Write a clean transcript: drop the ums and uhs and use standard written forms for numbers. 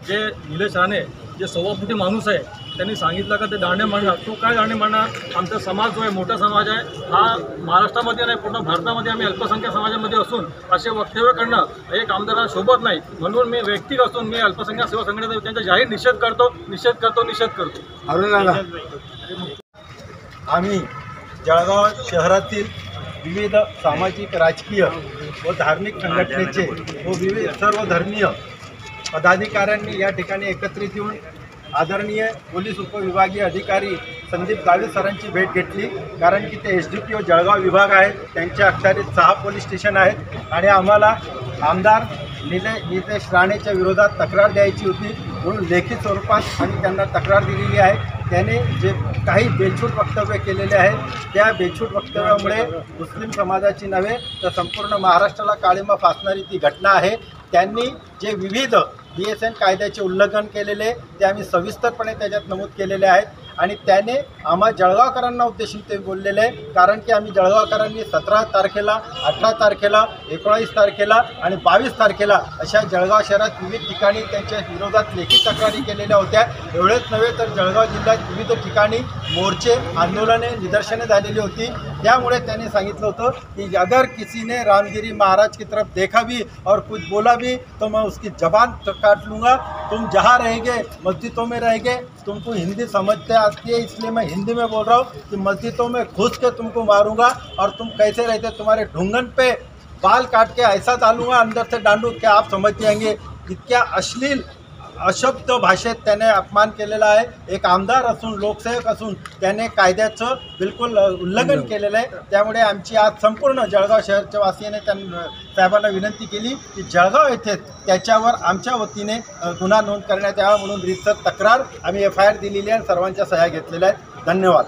जे निलेश राणे जे सव्वापुटी माणूस आहे त्यांनी सांगितलं का ते दांडे मारणार, तो काय दांडे मारणार? आमचा समाज जो आहे मोठा समाज आहे, हा महाराष्ट्रामध्ये नाही पूर्ण भारतामध्ये आम्ही अल्पसंख्याक समाजामध्ये असून असे वक्तव्य करणं एक आमदाराला शोभत नाही। म्हणून मी व्यक्तिगत असून मी अल्पसंख्याक सेवा संघटनेचा त्यांचा जाहीर निषेध करतो। आम्ही जळगाव शहरातील विविध सामाजिक, राजकीय व धार्मिक संघटनेचे व विविध सर्व धर्मीय पदाधिकाऱ्यांनी या ठिकाणी एकत्रित येऊन आदरणीय पोलीस उपविभागीय अधिकारी संदीप गावे सरांची भेट घेतली। कारण की ते SDPO जळगाव विभाग आहे, त्यांच्या अखत्यारीत 6 पोलीस स्टेशन आहेत आणि आम्हाला आमदार निलेश राणेच्या विरोधात तक्रार द्यायची होती, म्हणून लेखी स्वरूपात आम्ही त्यांना तक्रार दिलेली आहे। त्याने जे काही बेछूट वक्तव्य केलेले आहे त्या बेछूट वक्तव्यामुळे मुस्लिम समाजाची नव्हे तर संपूर्ण महाराष्ट्राला काळिमा फासणारी ती घटना आहे। त्यांनी जे विविध BSN कायद्याचे उल्लंघन केलेले ते आम्ही सविस्तरपणे त्याच्यात नमूद केलेले आहेत आणि त्याने आम्हा जळगावकरांना उद्देशून ते बोललेले आहे। कारण की आम्ही जळगावकरांनी 17 तारखेला, 18 तारखेला, 19 तारखेला आणि 22 तारखेला अशा जळगाव शहरात विविध ठिकाणी त्यांच्या विरोधात लेखी तक्रारी केलेल्या होत्या। एवढेच नव्हे तर जळगाव जिल्ह्यात विविध ठिकाणी मोर्चे, आंदोलने, निदर्शने झालेली होती। त्यामुळे त्यांनी सांगितलं होतं कि अगर किसी ने रामगिरी महाराज की तरफ देखा भी और कुछ बोला भी तो मैं उसकी जबान काट लूँगा। तुम जहाँ रहेंगे मस्जिदों में रहेंगे, तुमको हिंदी समझते आती है इसलिए मैं हिंदी में बोल रहा हूँ कि मस्जिदों में घुस के तुमको मारूंगा और तुम कैसे रहते तुम्हारे ढूंढन पे बाल काट के ऐसा डालूंगा अंदर से डांडू के आप समझ जाएंगे। इतक्या अश्लील अशब्द भाषेत त्याने अपमान केलेला आहे। एक आमदार असून, लोकसेवक असून त्याने कायद्याचं बिलकुल उल्लंघन केलेलं आहे। त्यामुळे आमची आज संपूर्ण जळगाव शहरच्या वासियांनी साहेबांना विनंती केली की जळगाव येथे त्याच्यावर आमच्या वतीने गुन्हा नोंद करण्यात यावा, म्हणून रीतसर तक्रार आम्ही FIR दिलेली आहे, सर्वांच्या सह्या घेतलेल्या आहेत। धन्यवाद।